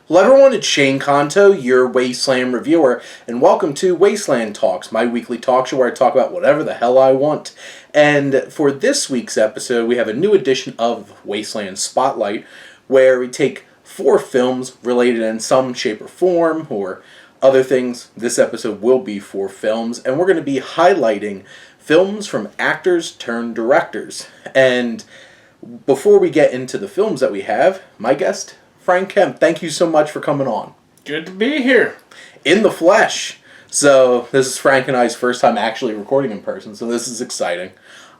Hello everyone, it's Shane Conto, your Wasteland reviewer, and welcome to Wasteland Talks, my weekly talk show where I talk about whatever the hell I want. And for this week's episode, we have a new edition of Wasteland Spotlight, where we take 4 films related in some shape or form, or other things. This episode will be 4 films, and we're going to be highlighting films from actors turned directors. And before we get into the films that we have, my guest, Frank Kemp, thank you so much for coming on. Good to be here. In the flesh. So, this is Frank and I's first time actually recording in person, so this is exciting.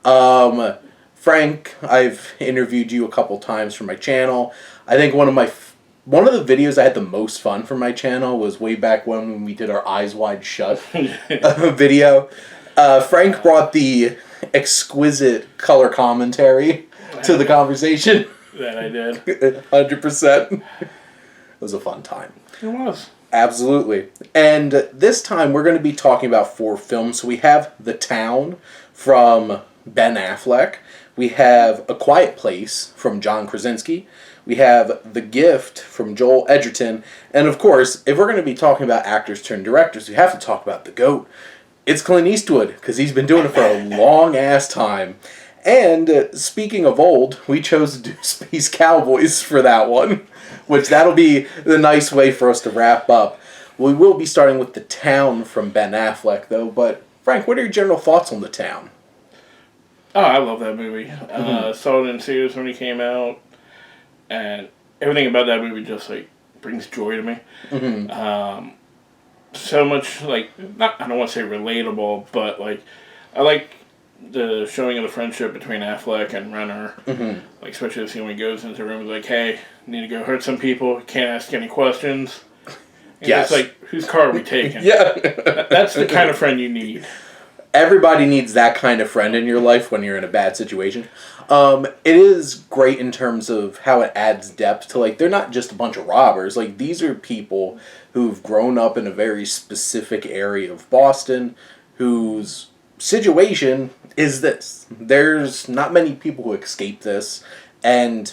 Frank, I've interviewed you a couple times for my channel. I think one of the videos I had the most fun for my channel was way back when we did our Eyes Wide Shut video. Frank brought the exquisite color commentary to the conversation. That I did. 100%. It was a fun time. It was. Absolutely. And this time we're going to be talking about 4 films. So we have The Town from Ben Affleck. We have A Quiet Place from John Krasinski. We have The Gift from Joel Edgerton. And of course, if we're going to be talking about actors turned directors, we have to talk about the GOAT. It's Clint Eastwood, because he's been doing it for a long-ass time. And speaking of old, we chose to do Space Cowboys for that one, which that'll be the nice way for us to wrap up. We will be starting with The Town from Ben Affleck, though. But, Frank, what are your general thoughts on The Town? Oh, I love that movie. Saw it in theaters when it came out, and everything about that movie just, brings joy to me. Mm-hmm. So much, I don't want to say relatable, but, I like the showing of the friendship between Affleck and Renner, especially the scene when he goes into the room, like, hey, need to go hurt some people, can't ask any questions. And yes. It's whose car are we taking? Yeah. That's the kind of friend you need. Everybody needs that kind of friend in your life when you're in a bad situation. It is great in terms of how it adds depth to, they're not just a bunch of robbers. These are people who've grown up in a very specific area of Boston, whose situation is this. There's not many people who escape this, and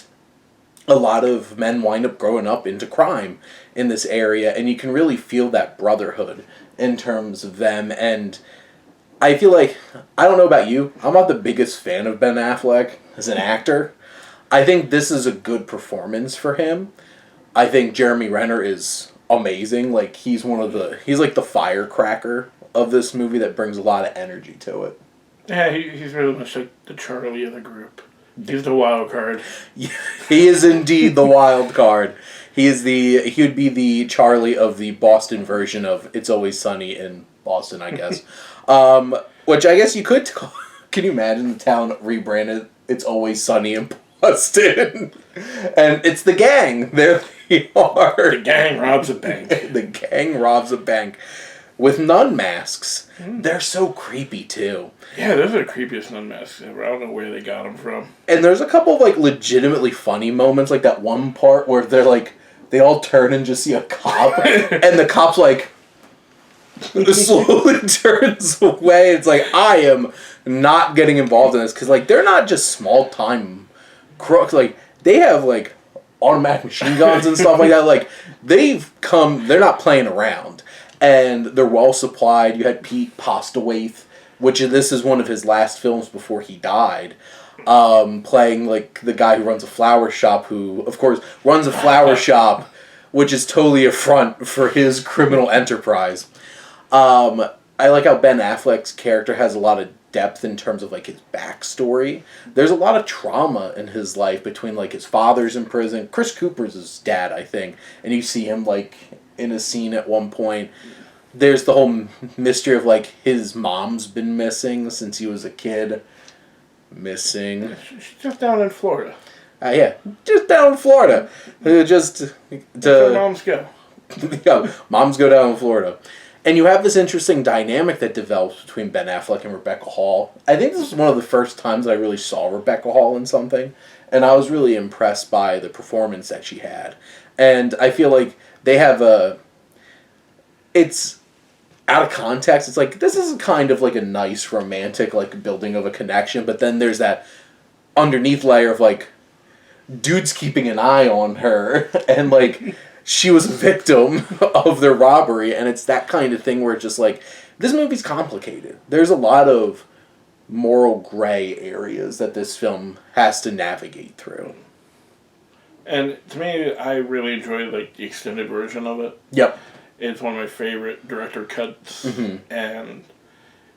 a lot of men wind up growing up into crime in this area, and you can really feel that brotherhood in terms of them. And I feel like, I don't know about you, I'm not the biggest fan of Ben Affleck as an actor. I think this is a good performance for him. I think Jeremy Renner is amazing. He's like the firecracker of this movie that brings a lot of energy to it. Yeah, he's really much like the Charlie of the group. He's the wild card. Yeah, he is indeed the wild card. He would be the Charlie of the Boston version of It's Always Sunny in Boston, I guess. Which I guess you could call. Can you imagine The Town rebranded It's Always Sunny in Boston? And it's the gang. There they are. The gang robs a bank. The gang robs a bank. With nun masks. They're so creepy, too. Yeah, those are the creepiest nun masks ever. I don't know where they got them from. And there's a couple of, legitimately funny moments, like that one part where they're, they all turn and just see a cop, and the cop's, slowly turns away. It's I am not getting involved in this, because, they're not just small-time crooks. They have, automatic machine guns and stuff like that. They're not playing around. And they're well supplied. You had Pete Postlewaite, which this is one of his last films before he died, playing the guy who runs a flower shop, who of course runs a flower shop, which is totally a front for his criminal enterprise. I like how Ben Affleck's character has a lot of depth in terms of his backstory. There's a lot of trauma in his life between his father's in prison. Chris Cooper's his dad, I think, and you see him in a scene at one point. There's the whole mystery of his mom's been missing since he was a kid. Missing. She's just down in Florida. Yeah, just down in Florida. That's where moms go. Yeah, moms go down in Florida. And you have this interesting dynamic that develops between Ben Affleck and Rebecca Hall. I think this was one of the first times I really saw Rebecca Hall in something, and I was really impressed by the performance that she had. And I feel like they have it's out of context. It's this is kind of a nice romantic building of a connection, but then there's that underneath layer of dudes keeping an eye on her, and she was a victim of their robbery, and it's that kind of thing where it's just like, this movie's complicated. There's a lot of moral gray areas that this film has to navigate through. And to me, I really enjoy like the extended version of it. Yep. It's one of my favorite director cuts, and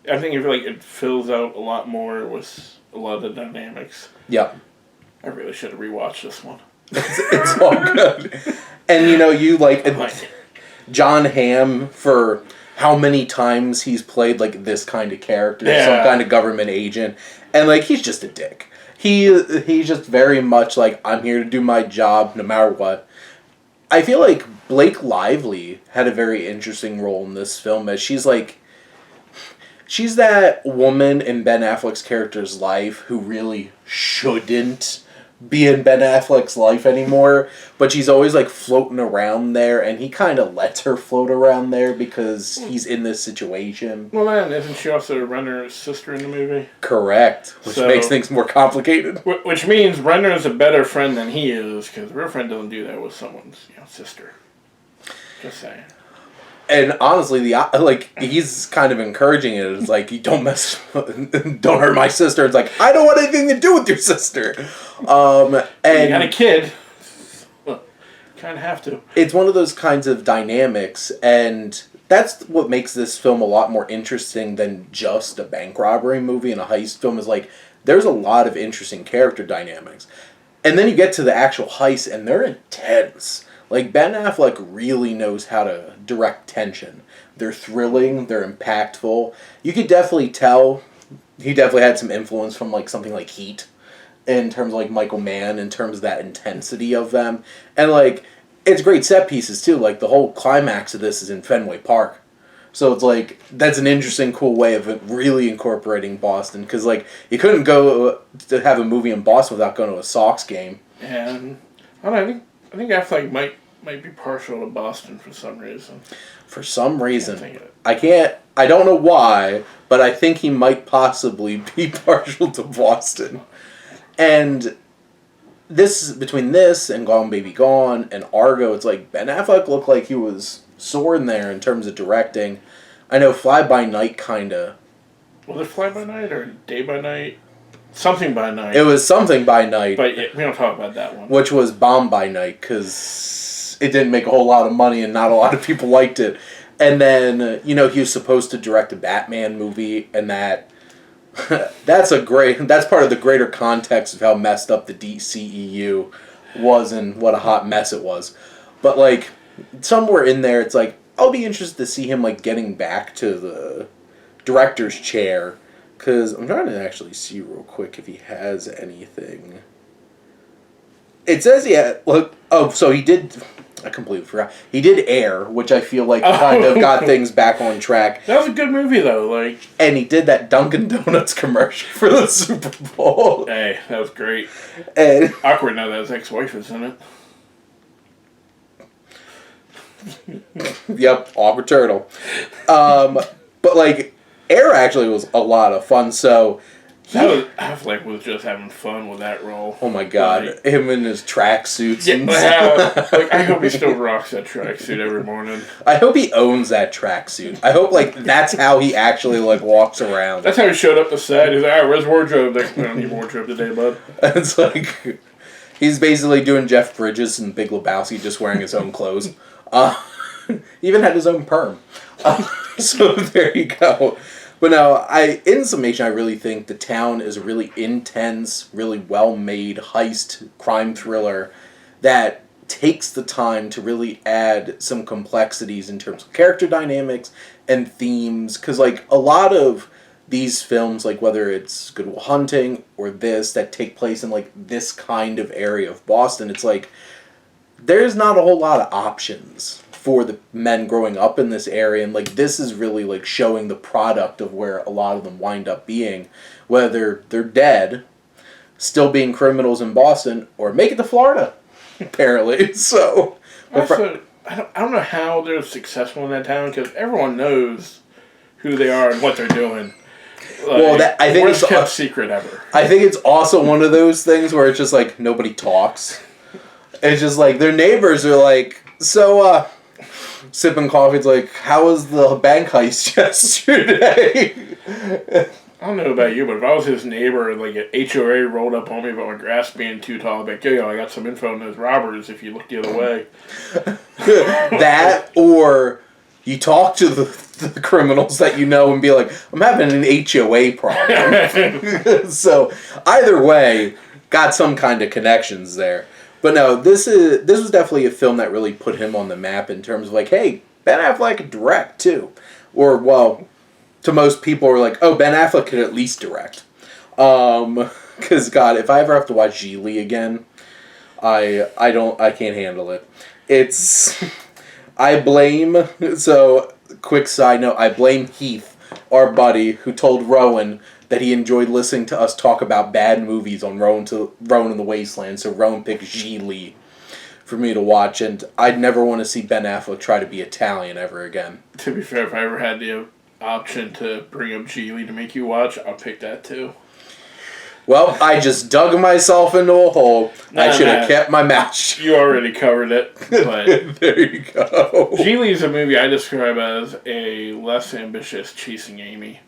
I think it fills out a lot more with a lot of the dynamics. Yep. I really should have rewatched this one. It's all good. And you like John Hamm for how many times he's played like this kind of character, some kind of government agent, and like he's just a dick. He's just very much like, I'm here to do my job no matter what. I feel like Blake Lively had a very interesting role in this film, as she's that woman in Ben Affleck's character's life who really shouldn't be in Ben Affleck's life anymore, but she's always like floating around there, and he kind of lets her float around there because he's in this situation. Well, then, isn't she also Renner's sister in the movie? Correct, which makes things more complicated. Which means Renner is a better friend than he is, because a real friend doesn't do that with someone's sister. Just saying. And honestly, he's kind of encouraging it. It's like, you don't hurt my sister. It's like, I don't want anything to do with your sister. And you got a kid. Well, kind of have to. It's one of those kinds of dynamics, and that's what makes this film a lot more interesting than just a bank robbery movie and a heist film. Is like, there's a lot of interesting character dynamics. And then you get to the actual heist, and they're intense. Like, Ben Affleck really knows how to direct tension. They're thrilling, they're impactful. You could definitely tell he definitely had some influence from, like, something like Heat, in terms of, like, Michael Mann, in terms of that intensity of them. And, like, it's great set pieces, too. Like, the whole climax of this is in Fenway Park. So it's, like, that's an interesting, cool way of really incorporating Boston. Because, like, you couldn't go to have a movie in Boston without going to a Sox game. And, I think Affleck might be partial to Boston for some reason. For some reason. I don't know why, but I think he might possibly be partial to Boston. And between this and Gone Baby Gone and Argo, it's like Ben Affleck looked like he was soaring there in terms of directing. I know Fly By Night kind of... Was it Fly By Night or Day By Night? Something by Night. It was Something by Night. But we don't talk about that one. Which was Bomb by Night, because it didn't make a whole lot of money and not a lot of people liked it. And then, he was supposed to direct a Batman movie, and that's part of the greater context of how messed up the DCEU was and what a hot mess it was. But, like, somewhere in there, it's like, I'll be interested to see him, like, getting back to the director's chair. Because I'm trying to actually see real quick if he has anything. It says, so he did... I completely forgot. He did Air, which I feel like kind of got things back on track. That was a good movie, though. And he did that Dunkin' Donuts commercial for the Super Bowl. Hey, that was great. And awkward now that his ex-wife is in it. Yep, awkward turtle. But, like... Air actually was a lot of fun, so... Affleck was just having fun with that role. Oh my god, him in his tracksuits and stuff. I hope he still rocks that tracksuit every morning. I hope he owns that tracksuit. I hope, that's how he actually, walks around. That's how he showed up to set. He's like, alright, where's wardrobe? I don't need wardrobe today, bud. It's like... He's basically doing Jeff Bridges and Big Lebowski, just wearing his own clothes. He even had his own perm. So there you go. But no, in summation, I really think The Town is a really intense, really well-made heist crime thriller that takes the time to really add some complexities in terms of character dynamics and themes. Because, a lot of these films, whether it's Good Will Hunting or this, that take place in, this kind of area of Boston, it's there's not a whole lot of options for the men growing up in this area, and this is really showing the product of where a lot of them wind up being, whether they're dead, still being criminals in Boston, or make it to Florida, apparently. So, also, I don't know how they're successful in that town, because everyone knows who they are and what they're doing. I think worst kept secret ever. I think it's also one of those things where it's just nobody talks. It's just their neighbors are So, sipping coffee, it's like, how was the bank heist yesterday? I don't know about you, but if I was his neighbor and like an HOA rolled up on me about my grass being too tall, I'd be like, yo, I got some info on those robbers if you look the other way. That, or you talk to the criminals that you know and be like, I'm having an HOA problem. So, either way, got some kind of connections there. But no, this was definitely a film that really put him on the map in terms of like, hey, Ben Affleck could direct too. Or, well, to most people are like, oh, Ben Affleck could at least direct. Because, God, if I ever have to watch Geely again, I can't handle it. So, quick side note, I blame Heath, our buddy, who told Rowan that he enjoyed listening to us talk about bad movies on Rowan in the Wasteland, so Rowan picked Geely for me to watch, and I'd never want to see Ben Affleck try to be Italian ever again. To be fair, if I ever had the option to bring up Geely to make you watch, I'll pick that too. Well, I just dug myself into a hole. I should have kept my mouth shut. You already covered it. But there you go. Geely is a movie I describe as a less ambitious Chasing Amy.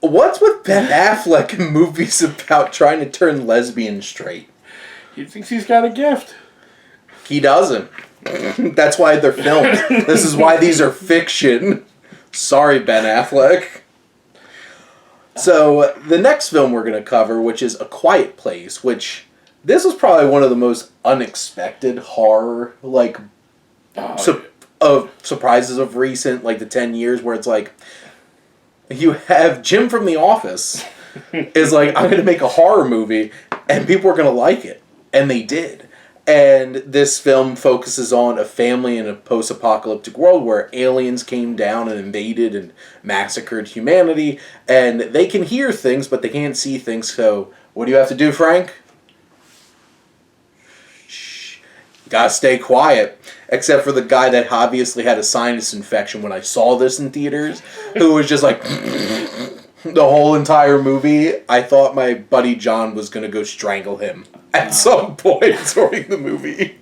What's with Ben Affleck in movies about trying to turn lesbians straight? He thinks he's got a gift. He doesn't. That's why they're filmed. This is why these are fiction. Sorry, Ben Affleck. So, the next film we're going to cover, which is A Quiet Place, which this was probably one of the most unexpected horror, surprises of recent, like the 10 years, where it's like, you have Jim from The Office is like, I'm going to make a horror movie, and people are going to like it. And they did. And this film focuses on a family in a post-apocalyptic world where aliens came down and invaded and massacred humanity. And they can hear things, but they can't see things. So, what do you have to do, Frank? Shh. Gotta stay quiet. Except for the guy that obviously had a sinus infection when I saw this in theaters, who was just like... The whole entire movie, I thought my buddy John was going to go strangle him at some point during the movie.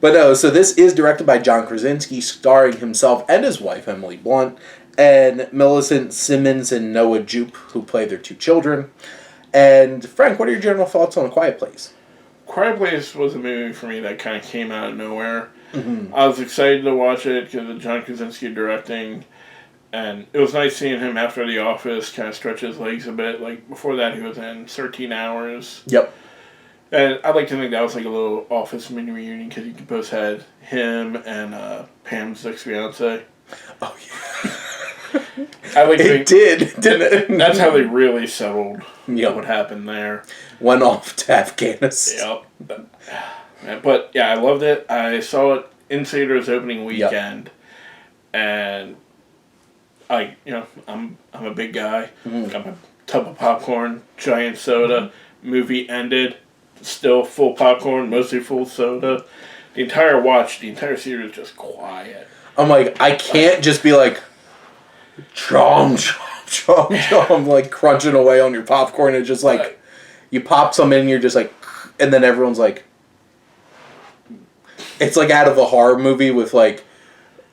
But no, so this is directed by John Krasinski, starring himself and his wife, Emily Blunt, and Millicent Simmons and Noah Jupe, who play their two children. And Frank, what are your general thoughts on A Quiet Place? Quiet Place was a movie for me that kind of came out of nowhere. Mm-hmm. I was excited to watch it because of John Krasinski directing. And it was nice seeing him after The Office kind of stretch his legs a bit. Like, before that, he was in 13 Hours. Yep. And I'd like to think that was like a little Office mini reunion because you both had him and Pam's ex-fiance. Oh, yeah. It did, didn't it? That's how they really settled what happened there. Went off to Afghanistan. Yep. But, yeah, I loved it. I saw it in theaters opening weekend. Yep. And... I'm a big guy. Mm-hmm. Got my tub of popcorn, giant soda. Mm-hmm. Movie ended, still full popcorn, mostly full soda. The entire theater is just quiet. I'm like, I can't just be like, chom, chom, chom, chom, like crunching away on your popcorn. It's just like, you pop some in and you're just like, and then everyone's like, it's like out of a horror movie with like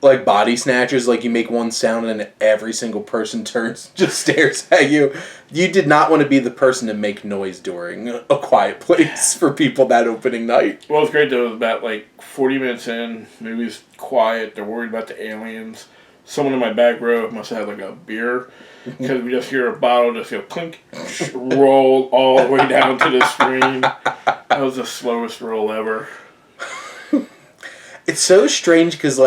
Body Snatchers, like you make one sound and every single person just stares at you. You did not want to be the person to make noise during A Quiet Place for people that opening night. Well, it's great though. It was about 40 minutes in, movie's quiet, they're worried about the aliens. Someone in my back row must have had a beer, because we just hear a bottle just go clink, roll all the way down to the screen. That was the slowest roll ever. It's so strange because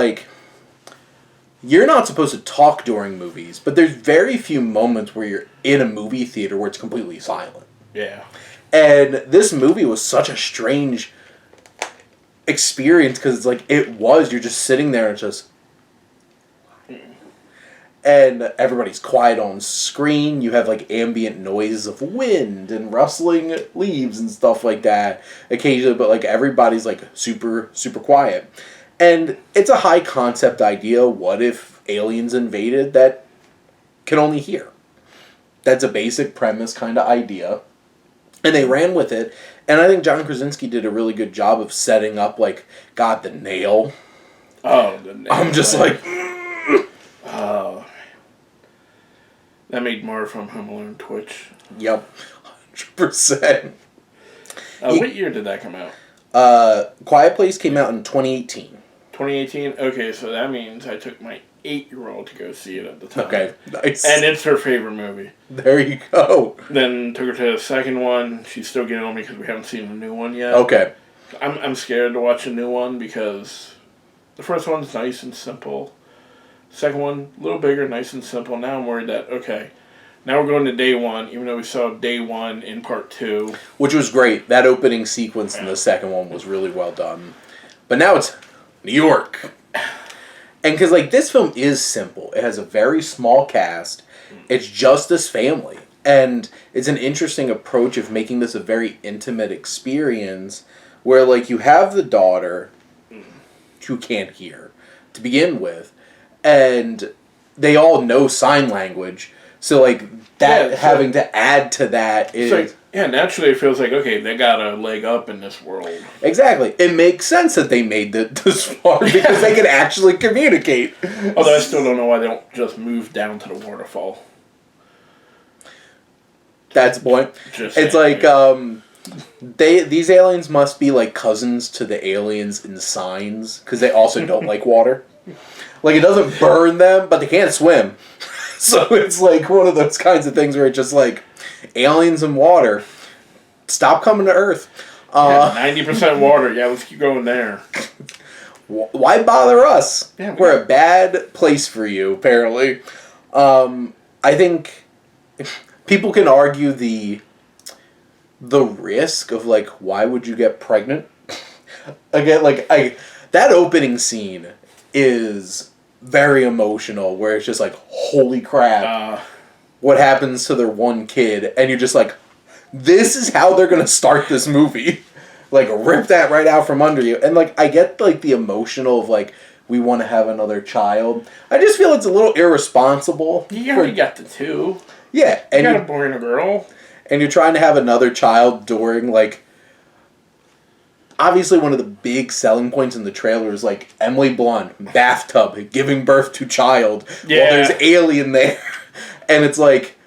you're not supposed to talk during movies, but there's very few moments where you're in a movie theater where it's completely silent. Yeah. And this movie was such a strange experience because you're just sitting there and it's just... And everybody's quiet on screen. You have ambient noises of wind and rustling leaves and stuff like that occasionally, but everybody's super, super quiet. And it's a high concept idea. What if aliens invaded that can only hear? That's a basic premise kind of idea. And they ran with it. And I think John Krasinski did a really good job of setting up, like, God, the nail. Oh, the nail. I'm just like... Oh. That made Marv from Home Alone twitch. Yep. 100%. What year did that come out? Quiet Place came out in 2018. 2018? Okay, so that means I took my 8-year-old to go see it at the time. Okay, nice. And it's her favorite movie. There you go. Then took her to the second one. She's still getting on me because we haven't seen the new one yet. Okay. I'm scared to watch a new one because the first one's nice and simple. Second one, a little bigger, nice and simple. Now I'm worried that, okay, now we're going to day one, even though we saw day one in part 2. Which was great. That opening sequence in the second one was really well done. But now it's New York. And because, like, this film is simple. It has a very small cast. It's just this family. And it's an interesting approach of making this a very intimate experience where, like, you have the daughter who can't hear to begin with. And they all know sign language. So, like, that having to add to that is... Like, yeah, naturally it feels like, okay, they got a leg up in this world. Exactly. It makes sense that they made this far because they can actually communicate. Although I still don't know why they don't just move down to the waterfall. That's the point. It's like, these aliens must be like cousins to the aliens in Signs because they also don't like water. Like, it doesn't burn them, but they can't swim. So it's like one of those kinds of things where it's just like, aliens and water, stop coming to Earth. 90% water, yeah, let's keep going there. Why bother us? Yeah, we're a bad place for you, apparently. I think people can argue the risk of, like, why would you get pregnant? Again, like, that opening scene is very emotional, where it's just like, holy crap, what happens to their one kid? And you're just like, this is how they're going to start this movie. Like, rip that right out from under you. And, like, I get, like, the emotional of, like, we want to have another child. I just feel it's a little irresponsible. You already got the 2. Yeah. And you got a boy and a girl. And you're trying to have another child during, like... Obviously, one of the big selling points in the trailer is, like, Emily Blunt, bathtub, giving birth to child, while there's alien there. And it's like,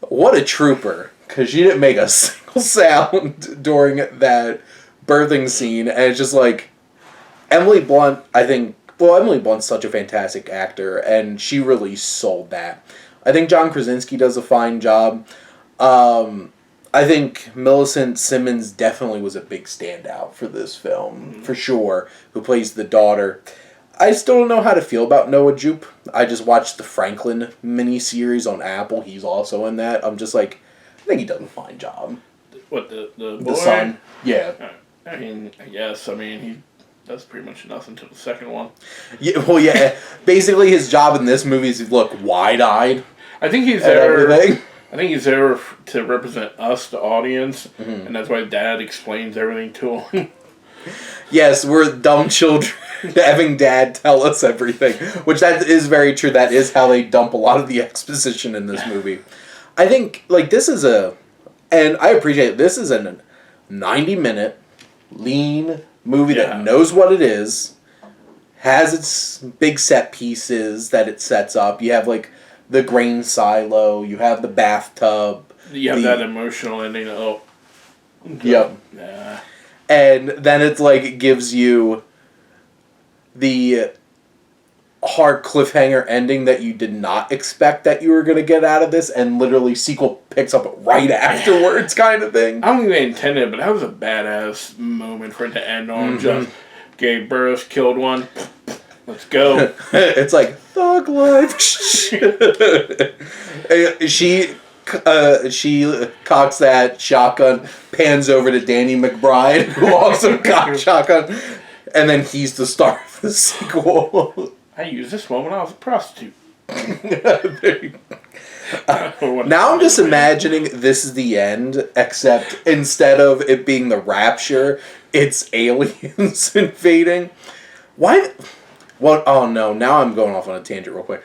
what a trooper. Because she didn't make a single sound during that birthing scene. And it's just like, Emily Blunt, I think... Well, Emily Blunt's such a fantastic actor, and she really sold that. I think John Krasinski does a fine job. I think Millicent Simmons definitely was a big standout for this film, for sure, who plays the daughter. I still don't know how to feel about Noah Jupe. I just watched the Franklin miniseries on Apple. He's also in that. I'm just like, I think he does a fine job. What, the boy? The son? Yeah. I mean, I guess. I mean, he does pretty much nothing to the second one. Yeah, well, yeah. Basically, his job in this movie is to look wide-eyed. I think he's there. Everything. I think he's there to represent us, the audience, and that's why Dad explains everything to him. Yes, we're dumb children having Dad tell us everything, which that is very true. That is how they dump a lot of the exposition in this movie. I think, like, this is and I appreciate it, this is a 90-minute, lean movie that knows what it is, has its big set pieces that it sets up. You have, like, the grain silo, you have the bathtub. You have that emotional ending. Oh. Yep. Yeah. And then it's like, it gives you the hard cliffhanger ending that you did not expect that you were going to get out of this, and literally sequel picks up right afterwards kind of thing. I don't think they intended it, but that was a badass moment for it to end on. Just gave birth, killed one. Let's go. It's like, thug life. She cocks that shotgun, pans over to Danny McBride, who also cocks shotgun, and then he's the star of the sequel. I used this one when I was a prostitute. Now I'm just imagining this is the end, except instead of it being the rapture, it's aliens invading. Why... Well, oh no, now I'm going off on a tangent real quick.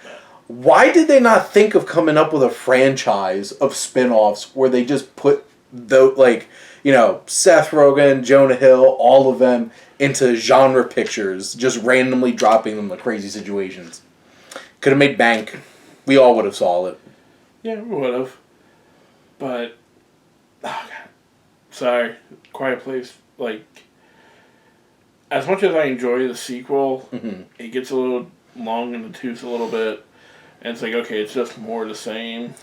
Why did they not think of coming up with a franchise of spin-offs where they just put Seth Rogen, Jonah Hill, all of them into genre pictures, just randomly dropping them in crazy situations. Could have made bank. We all would have saw it. Yeah, we would have. But, oh God. Sorry, Quiet Place, as much as I enjoy the sequel, it gets a little long in the tooth a little bit. And it's okay, it's just more the same.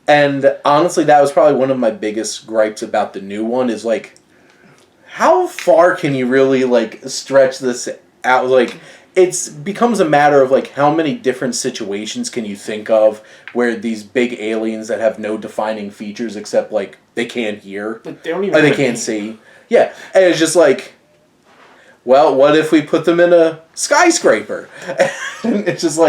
And honestly, that was probably one of my biggest gripes about the new one is, how far can you really, stretch this out? It becomes a matter of, how many different situations can you think of where these big aliens that have no defining features except, they can't hear. They don't even they can't see. Yeah. And it's just well, what if we put them in a skyscraper? And it's just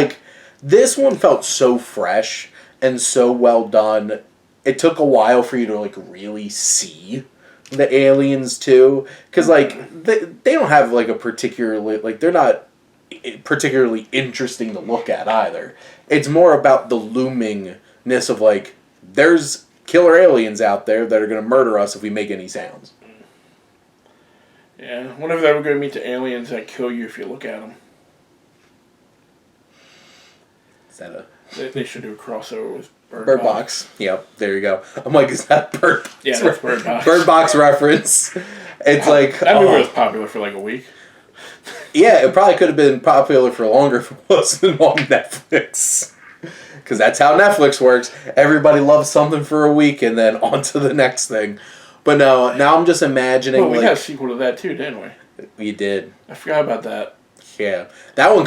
this one felt so fresh and so well done. It took a while for you to really see the aliens too, because they don't have a particularly they're not particularly interesting to look at either. It's more about the loomingness of there's killer aliens out there that are going to murder us if we make any sounds. Yeah, I wonder if they were going to meet the aliens that kill you if you look at them. Is that They should do a crossover with Bird Box? Yep, there you go. I'm is that Bird Box? Yeah, that's Bird Box. Bird Box reference. It's that movie was popular for a week. Yeah, it probably could have been popular for longer if it wasn't on Netflix. Because that's how Netflix works. Everybody loves something for a week and then on to the next thing. But no, now I'm just imagining... Well, we got a sequel to that too, didn't we? We did. I forgot about that. Yeah. That one...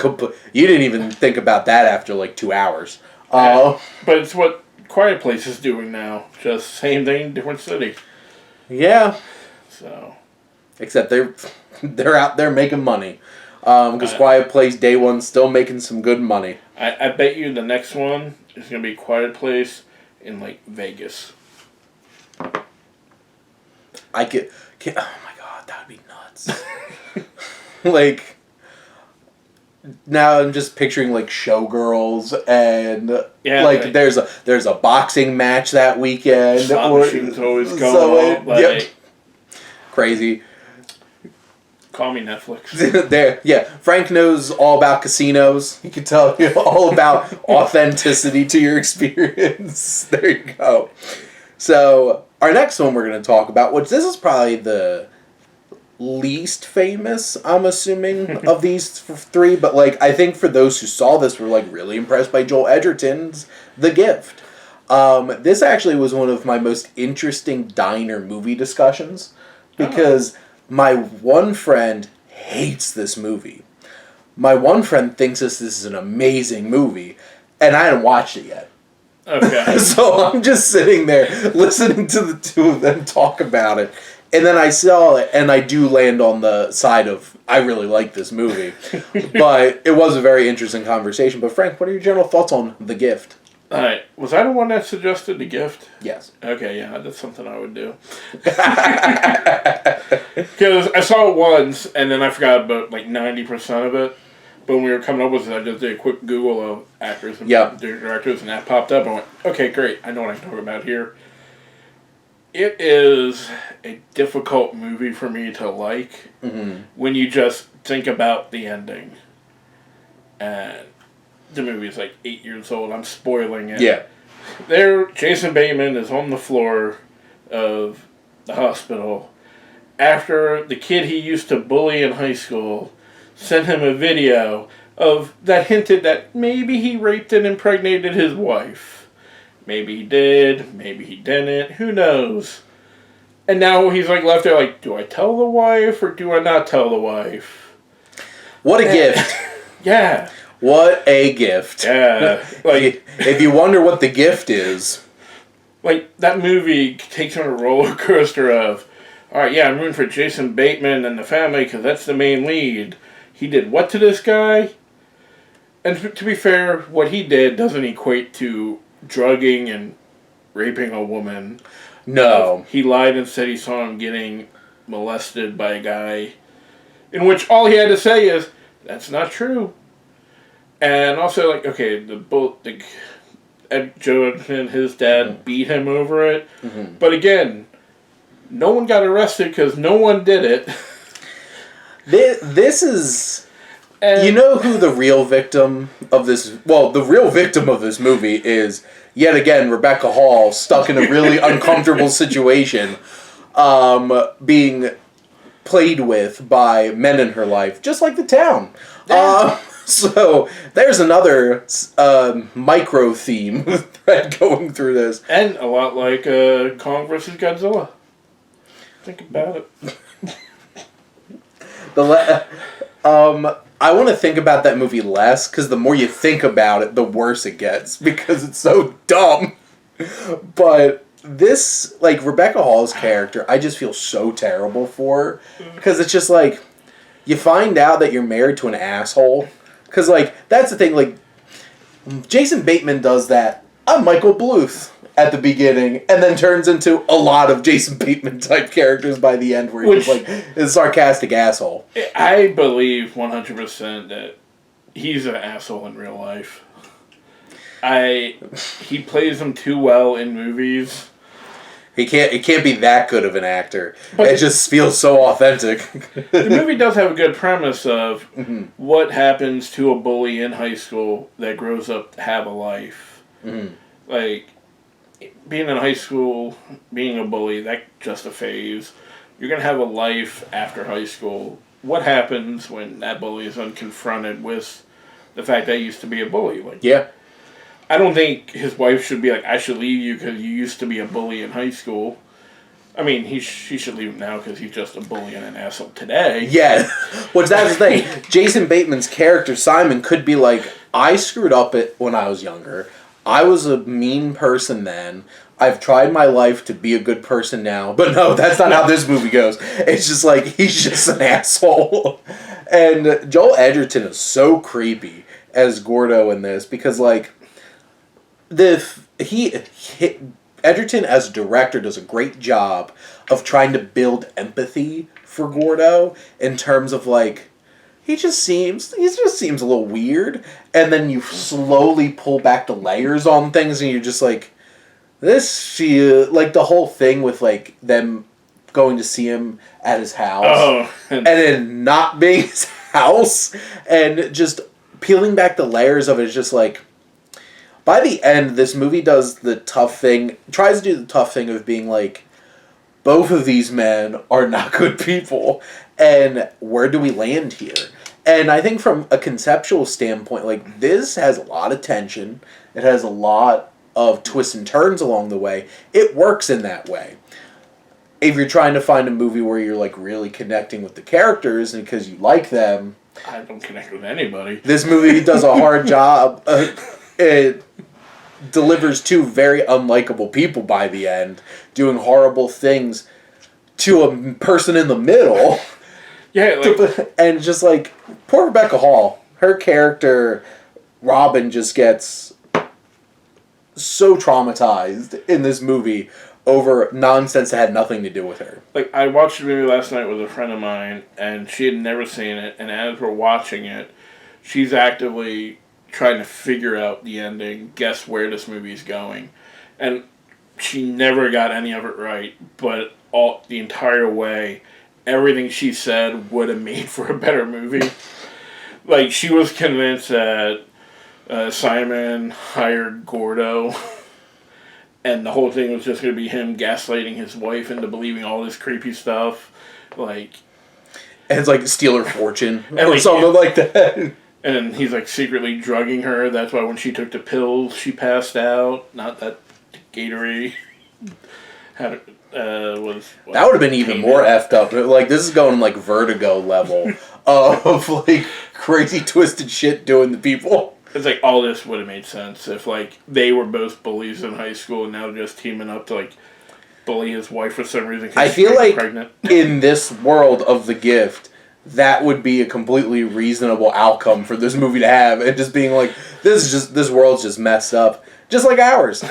You didn't even think about that after 2 hours. Yeah. But it's what Quiet Place is doing now. Just same thing, different city. Yeah. So... Except they're out there making money. Because Quiet Place Day One's still making some good money. I bet you the next one is going to be Quiet Place in Vegas. I could... Oh my god, that would be nuts. Now I'm just picturing Showgirls and there's a boxing match that weekend. Slot machines always going on. Yep. Crazy. Call me Netflix. There, yeah. Frank knows all about casinos. He can tell you all about authenticity to your experience. There you go. So, our next one we're going to talk about, which this is probably the least famous, I'm assuming, of these three. But, I think for those who saw this were, really impressed by Joel Edgerton's The Gift. This actually was one of my most interesting diner movie discussions. Because... My one friend hates this movie. My one friend thinks this is an amazing movie, and I hadn't watched it yet. Okay. So I'm just sitting there listening to the two of them talk about it, and then I saw it, and I do land on the side of, I really like this movie. But it was a very interesting conversation. But Frank, what are your general thoughts on The Gift? Alright, was I the one that suggested The Gift? Yes. Okay, yeah, that's something I would do. Because I saw it once, and then I forgot about 90% of it. But when we were coming up with it, I just did a quick Google of actors and directors, and that popped up. And I went, okay, great, I know what I'm talking about here. It is a difficult movie for me to like when you just think about the ending. And... the movie is 8 years old. I'm spoiling it. Yeah. Jason Bateman is on the floor of the hospital after the kid he used to bully in high school sent him a video that hinted that maybe he raped and impregnated his wife. Maybe he did. Maybe he didn't. Who knows? And now he's left there do I tell the wife or do I not tell the wife? What a gift. Yeah. What a gift. Yeah. If you wonder what the gift is. That movie takes on a roller coaster of, alright, yeah, I'm rooting for Jason Bateman and the family because that's the main lead. He did what to this guy? And to be fair, what he did doesn't equate to drugging and raping a woman. No. He lied and said he saw him getting molested by a guy, in which all he had to say is, that's not true. And also, Ed Joe and his dad beat him over it. Mm-hmm. But again, no one got arrested because no one did it. This is... you know who the real victim of this... Well, the real victim of this movie is, yet again, Rebecca Hall, stuck in a really uncomfortable situation, being played with by men in her life, just like the town. So, there's another micro theme thread going through this. And a lot like Kong vs. Godzilla. Think about it. I want to think about that movie less, because the more you think about it, the worse it gets, because it's so dumb. But this, like, Rebecca Hall's character, I just feel so terrible for her, because it's just like, you find out that you're married to an asshole, because, like, that's the thing, like, Jason Bateman does that. I'm Michael Bluth at the beginning, and then turns into a lot of Jason Bateman type characters by the end, where he's like a sarcastic asshole. I believe 100% that he's an asshole in real life. He plays them too well in movies. He can't be that good of an actor. But it just feels so authentic. The movie does have a good premise of what happens to a bully in high school that grows up to have a life. Mm-hmm. Like, being in high school, being a bully, that's just a phase. You're going to have a life after high school. What happens when that bully is unconfronted with the fact that he used to be a bully? Like, yeah. I don't think his wife should be like, I should leave you because you used to be a bully in high school. I mean, she should leave him now because he's just a bully and an asshole today. Yeah. Which, that's the thing. Jason Bateman's character, Simon, could be like, I screwed up when I was younger. I was a mean person then. I've tried my life to be a good person now. But no, that's not how this movie goes. It's just like, he's just an asshole. And Joel Edgerton is so creepy as Gordo in this, because, like, Edgerton as director does a great job of trying to build empathy for Gordo in terms of, like, he just seems a little weird, and then you slowly pull back the layers on things, and you're just like, like, the whole thing with, like, them going to see him at his house, and then not being his house, and just peeling back the layers of it is just like, by the end, this movie tries to do the tough thing of being like, both of these men are not good people, and where do we land here? And I think from a conceptual standpoint, like, this has a lot of tension, it has a lot of twists and turns along the way. It works in that way. If you're trying to find a movie where you're, like, really connecting with the characters and because you like them... I don't connect with anybody. This movie does a hard job. It delivers two very unlikable people by the end, doing horrible things to a person in the middle. Yeah, like, and just like, poor Rebecca Hall, her character, Robin, just gets so traumatized in this movie over nonsense that had nothing to do with her. Like, I watched the movie last night with a friend of mine, and she had never seen it, and as we're watching it, she's actively trying to figure out the ending, guess where this movie's going. And she never got any of it right, but the entire way, everything she said would have made for a better movie. Like, she was convinced that Simon hired Gordo, and the whole thing was just going to be him gaslighting his wife into believing all this creepy stuff. Like... And it's like steal her fortune, or something like that. And he's, like, secretly drugging her. That's why when she took the pills, she passed out. Not that Gatorade had was... That would have been even more effed up. Like, this is going, like, Vertigo level of, like, crazy twisted shit doing to people. It's like, all this would have made sense if, like, they were both bullies in high school and now they're just teaming up to, like, bully his wife for some reason. I feel like pregnant. In this world of The Gift... that would be a completely reasonable outcome for this movie to have, and just being like, this world's just messed up, just like ours.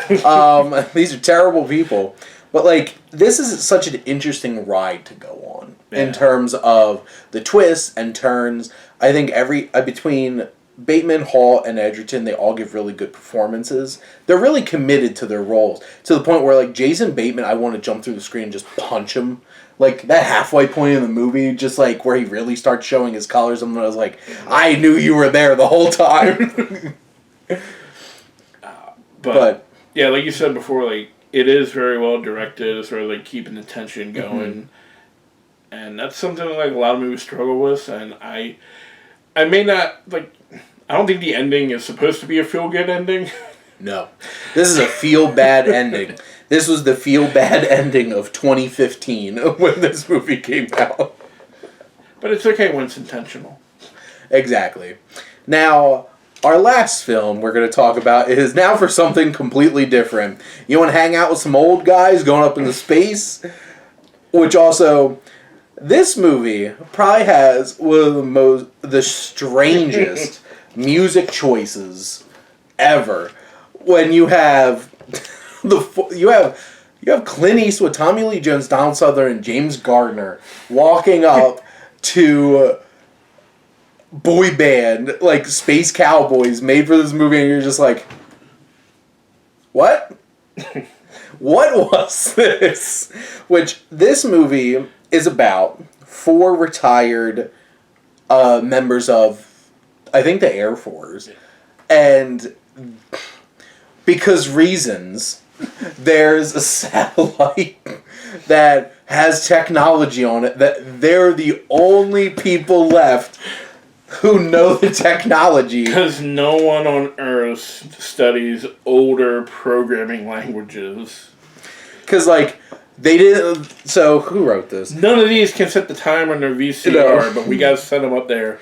These are terrible people, but like, this is such an interesting ride to go on in terms of the twists and turns. I think between Bateman, Hall, and Edgerton, they all give really good performances. They're really committed to their roles, to the point where, like, Jason Bateman, I want to jump through the screen and just punch him. Like, that halfway point in the movie, just, like, where he really starts showing his colors, and I was like, I knew you were there the whole time. But, yeah, like you said before, like, it is very well directed. It's sort of, like, keeping the tension going. Mm-hmm. And that's something, like, a lot of movies struggle with, and I may not, like... I don't think the ending is supposed to be a feel-good ending. No. This is a feel-bad ending. This was the feel-bad ending of 2015 when this movie came out. But it's okay when it's intentional. Exactly. Now, our last film we're going to talk about is now for something completely different. You want to hang out with some old guys going up into space? Which also... This movie probably has one of the strangest... music choices ever. When you have you have Clint Eastwood, Tommy Lee Jones, Donald Sutherland, and James Gardner walking up to boy band like Space Cowboys made for this movie, and you're just like, what? What was this? Which this movie is about 4 retired members of, I think, the Air Force. And because reasons, there's a satellite that has technology on it that they're the only people left who know the technology. Because no one on Earth studies older programming languages. Because, like, they didn't... So, who wrote this? None of these can set the time on their VCR, but we gotta set them up there.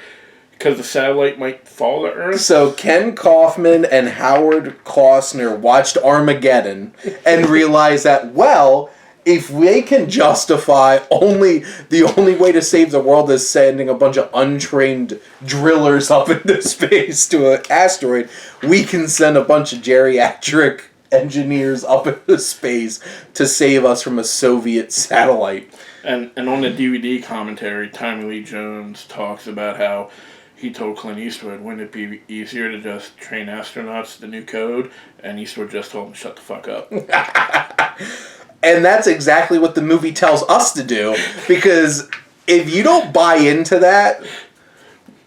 Because the satellite might fall to Earth? So Ken Kaufman and Howard Costner watched Armageddon and realized that, well, if they can justify the only way to save the world is sending a bunch of untrained drillers up into space to an asteroid, we can send a bunch of geriatric engineers up into space to save us from a Soviet satellite. And on the DVD commentary, Tommy Lee Jones talks about how he told Clint Eastwood, wouldn't it be easier to just train astronauts the new code? And Eastwood just told him, shut the fuck up. And that's exactly what the movie tells us to do. Because if you don't buy into that,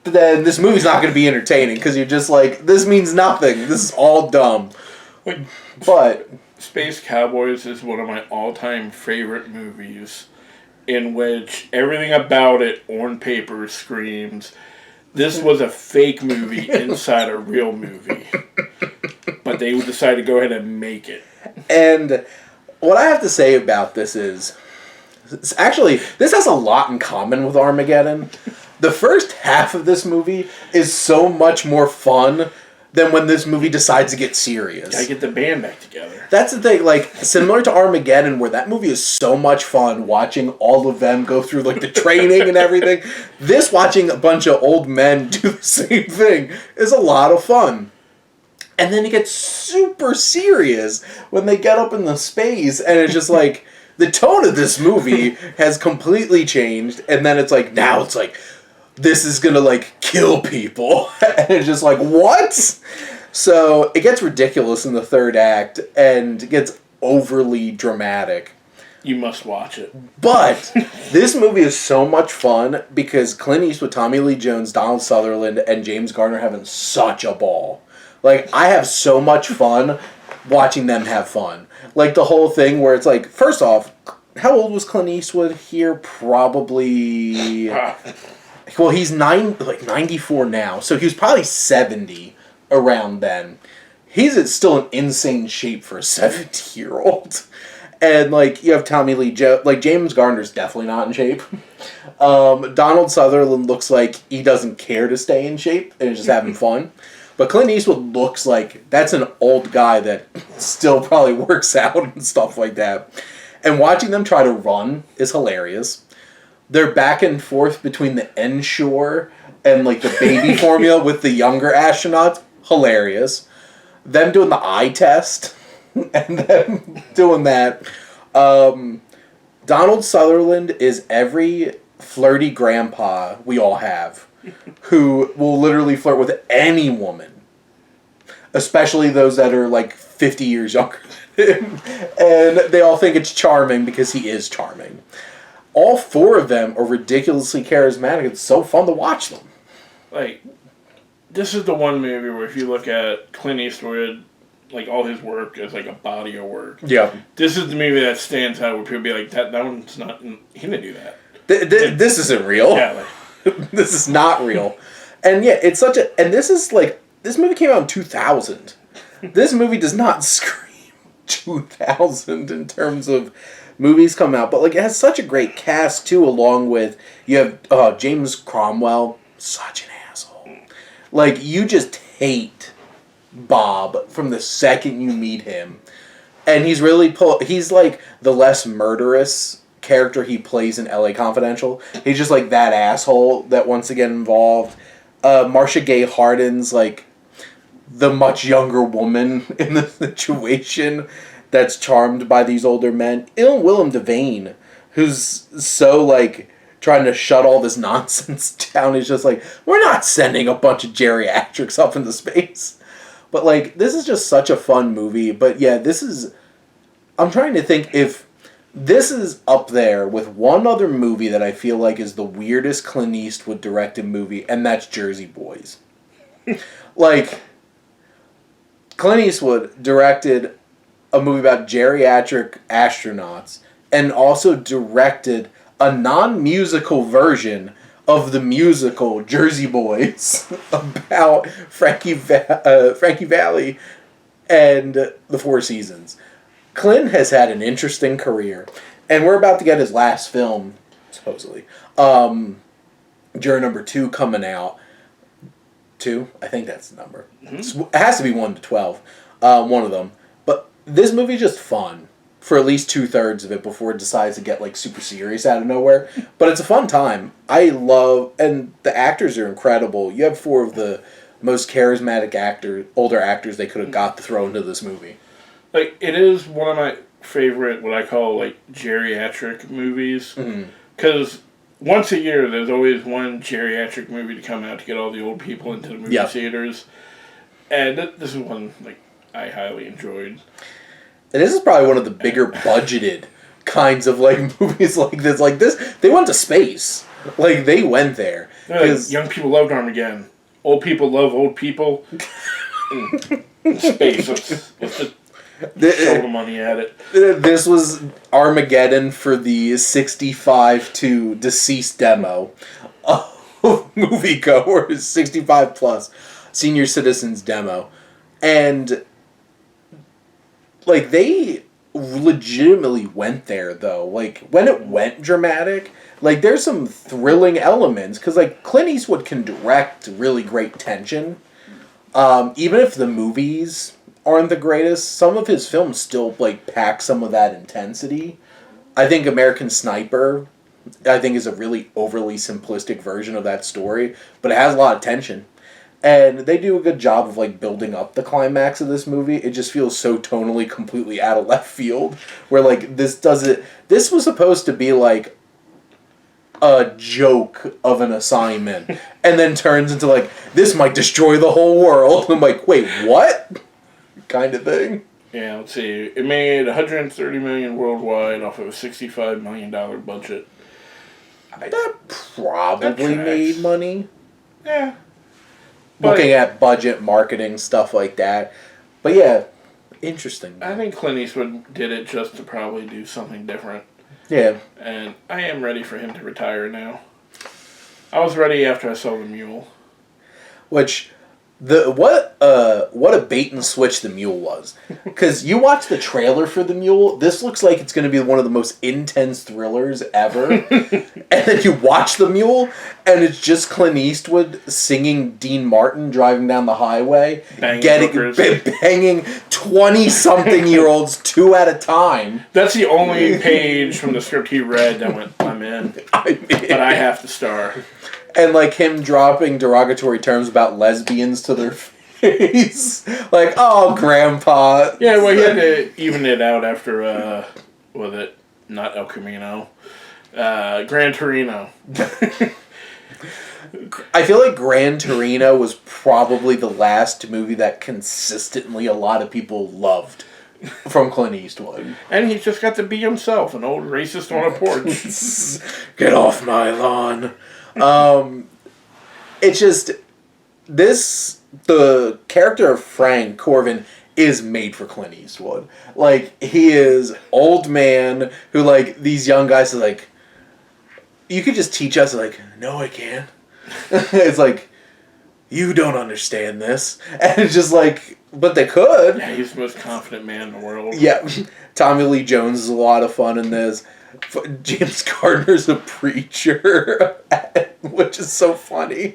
then this movie's not going to be entertaining. Because you're just like, this means nothing. This is all dumb. But Space Cowboys is one of my all-time favorite movies, in which everything about it on paper screams... This was a fake movie inside a real movie. But they decided to go ahead and make it. And what I have to say about this is... Actually, this has a lot in common with Armageddon. The first half of this movie is so much more fun than when this movie decides to get serious. Gotta get the band back together. That's the thing, like, similar to Armageddon, where that movie is so much fun watching all of them go through, like, the training and everything. This, watching a bunch of old men do the same thing, is a lot of fun. And then it gets super serious when they get up in the space, and it's just like, the tone of this movie has completely changed, and then it's like, now it's like, this is gonna, like, kill people. And it's just like, what? So, it gets ridiculous in the third act, and gets overly dramatic. You must watch it. But, this movie is so much fun, because Clint Eastwood, Tommy Lee Jones, Donald Sutherland, and James Gardner are having such a ball. Like, I have so much fun watching them have fun. Like, the whole thing where it's like, first off, how old was Clint Eastwood here? Probably... Well, he's 94 now, so he was probably 70 around then. He's still in insane shape for a 70-year-old. And, like, you have Tommy Lee Jones. Like, James Gardner's definitely not in shape. Donald Sutherland looks like he doesn't care to stay in shape and is just having fun. But Clint Eastwood looks like that's an old guy that still probably works out and stuff like that. And watching them try to run is hilarious. They're back and forth between the Ensure and, like, the baby formula with the younger astronauts. Hilarious. Them doing the eye test and them doing that. Donald Sutherland is every flirty grandpa we all have who will literally flirt with any woman, especially those that are like 50 years younger than him, and they all think it's charming because he is charming. All four of them are ridiculously charismatic. It's so fun to watch them. Like, this is the one movie where if you look at Clint Eastwood, like, all his work is like a body of work. Yeah. This is the movie that stands out where people be like, that one's not, he didn't do that. This isn't real. Yeah, like, this is not real. And yeah, it's such a... And this is like... This movie came out in 2000. This movie does not scream 2000 in terms of movies come out. But like, it has such a great cast, too, along with... You have James Cromwell. Such an asshole. Like, you just hate Bob from the second you meet him. And he's really... He's like the less murderous character he plays in LA Confidential. He's just like that asshole that wants to get involved. Marcia Gay Harden's like the much younger woman in the situation that's charmed by these older men. Willem Devane, who's so like trying to shut all this nonsense down, is just like, we're not sending a bunch of geriatrics up into space. But like, this is just such a fun movie. But yeah, this is... I'm trying to think if this is up there with one other movie that I feel like is the weirdest Clint Eastwood directed movie, and that's Jersey Boys. Like, Clint Eastwood directed a movie about geriatric astronauts and also directed a non-musical version of the musical Jersey Boys about Frankie Valli and the Four Seasons. Clint has had an interesting career, and we're about to get his last film, supposedly. Jury number 2 coming out. 2? I think that's the number. Mm-hmm. It has to be 1 to 12. One of them. But this movie's just fun for at least 2/3 of it before it decides to get like super serious out of nowhere. But it's a fun time. I love, and the actors are incredible. You have 4 of the most charismatic older actors they could have got to throw into this movie. Like, it is one of my favorite, what I call, like, geriatric movies. Because once a year, there's always one geriatric movie to come out to get all the old people into the movie theaters. And this is one, like, I highly enjoyed. And this is probably one of the bigger budgeted kinds of, like, movies like this. Like, this, they went to space. Like, they went there. Like, young people loved Armageddon. Old people love old people. In space. Let's just... throw the money at it. This was Armageddon for the 65 to deceased demo of moviegoers, 65 plus senior citizens demo, and like they legitimately went there though. Like when it went dramatic, like there's some thrilling elements because like Clint Eastwood can direct really great tension, even if the movies aren't the greatest. Some of his films still like pack some of that intensity. I think American Sniper, I think, is a really overly simplistic version of that story, but it has a lot of tension. And they do a good job of like building up the climax of this movie. It just feels so tonally completely out of left field, where like this was supposed to be like a joke of an assignment, and then turns into like, this might destroy the whole world. I'm like, wait, what? Kind of thing. Yeah, let's see. It made $130 million worldwide off of a $65 million budget. That probably made money. Yeah. Looking at budget, marketing, stuff like that. But yeah, interesting. I think Clint Eastwood did it just to probably do something different. Yeah. And I am ready for him to retire now. I was ready after I saw The Mule. Which... what a bait and switch The Mule was. Because you watch the trailer for The Mule, this looks like it's going to be one of the most intense thrillers ever. And then you watch The Mule, and it's just Clint Eastwood singing Dean Martin driving down the highway, banging 20-something-year-olds 2 at a time. That's the only page from the script he read that went, I'm in. But I have to star. And, like, him dropping derogatory terms about lesbians to their face. Like, oh, Grandpa. Yeah, well, he had to even it out after, not El Camino. Gran Torino. I feel like Gran Torino was probably the last movie that consistently a lot of people loved from Clint Eastwood. And he's just got to be himself, an old racist on a porch. Get off my lawn. It's just, the character of Frank Corvin is made for Clint Eastwood. Like, he is old man who, like, these young guys are like, you could just teach us, like, no, I can't. It's like, you don't understand this. And it's just like, but they could. Yeah, he's the most confident man in the world. Yeah. Tommy Lee Jones is a lot of fun in this. James Gardner's a preacher, which is so funny.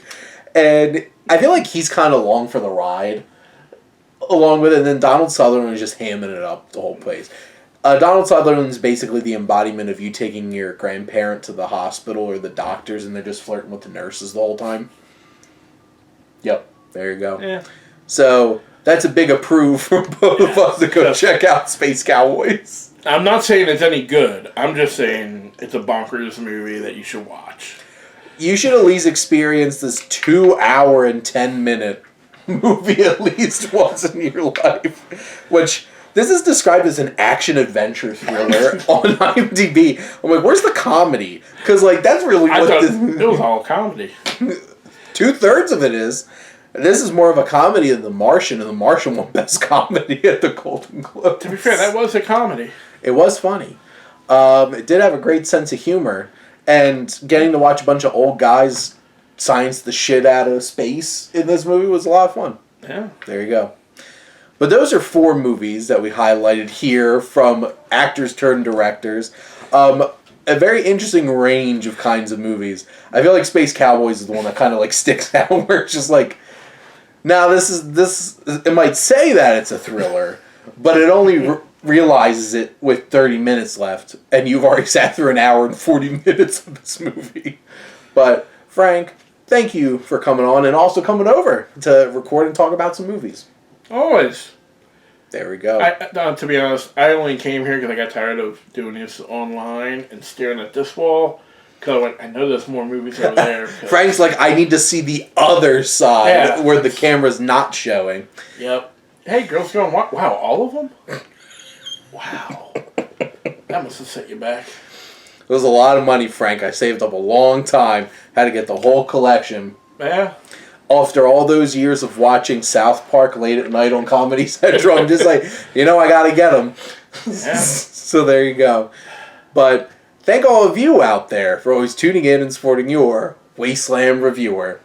And I feel like he's kind of along for the ride, along with it. And then Donald Sutherland is just hamming it up the whole place. Donald Sutherland's basically the embodiment of you taking your grandparent to the hospital or the doctors and they're just flirting with the nurses the whole time. Yep, there you go. Yeah. So that's a big approve for both of us to go check out Space Cowboys. I'm not saying it's any good. I'm just saying it's a bonkers movie that you should watch. You should at least experience this 2 hour and 10 minute movie at least once in your life. Which, this is described as an action-adventure thriller on IMDb. I'm like, where's the comedy? Because, like, that's really I what thought this... it was all comedy. 2/3 of it is. This is more of a comedy than The Martian, and The Martian won Best Comedy at the Golden Globes. To be fair, that was a comedy. It was funny. It did have a great sense of humor. And getting to watch a bunch of old guys science the shit out of space in this movie was a lot of fun. Yeah. There you go. But those are 4 movies that we highlighted here from actors turned directors. A very interesting range of kinds of movies. I feel like Space Cowboys is the one that kind of like sticks out where it's just like, now it might say that it's a thriller, but it only realizes it with 30 minutes left, and you've already sat through an hour and 40 minutes of this movie. But Frank, thank you for coming on and also coming over to record and talk about some movies. Always. There we go. To be honest, I only came here because I got tired of doing this online and staring at this wall. Because I know there's more movies over there. Frank's like, I need to see the other side where the camera's not showing. Yep. Hey, girls going, wow, all of them? Wow. That must have set you back. It was a lot of money, Frank. I saved up a long time. Had to get the whole collection. Yeah. After all those years of watching South Park late at night on Comedy Central, I'm just like, I gotta get them. Yeah. So there you go. But thank all of you out there for always tuning in and supporting your Wasteland Reviewer.